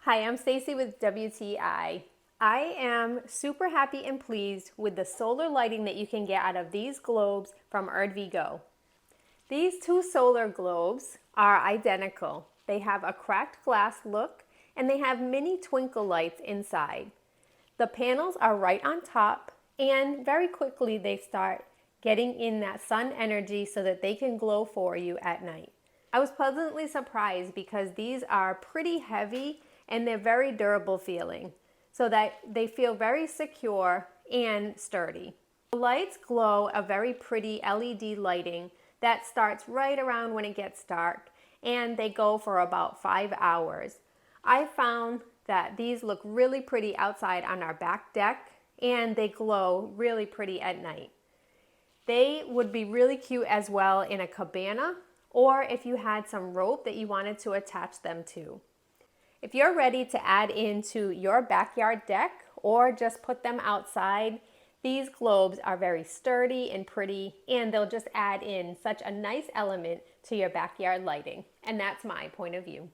Hi, I'm Stacy with WTI. I am super happy and pleased with the solar lighting that you can get out of these globes from Frdvegd. These two solar globes are identical. They have a cracked glass look and they have mini twinkle lights inside. The panels are right on top and very quickly they start getting in that sun energy so that they can glow for you at night. I was pleasantly surprised because these are pretty heavy and they're very durable feeling, so that they feel very secure and sturdy. The lights glow a very pretty LED lighting that starts right around when it gets dark, and they go for about 5 hours. I found that these look really pretty outside on our back deck, and they glow really pretty at night. They would be really cute as well in a cabana, or if you had some rope that you wanted to attach them to. If you're ready to add into your backyard deck or just put them outside, these globes are very sturdy and pretty, and they'll just add in such a nice element to your backyard lighting. And that's my point of view.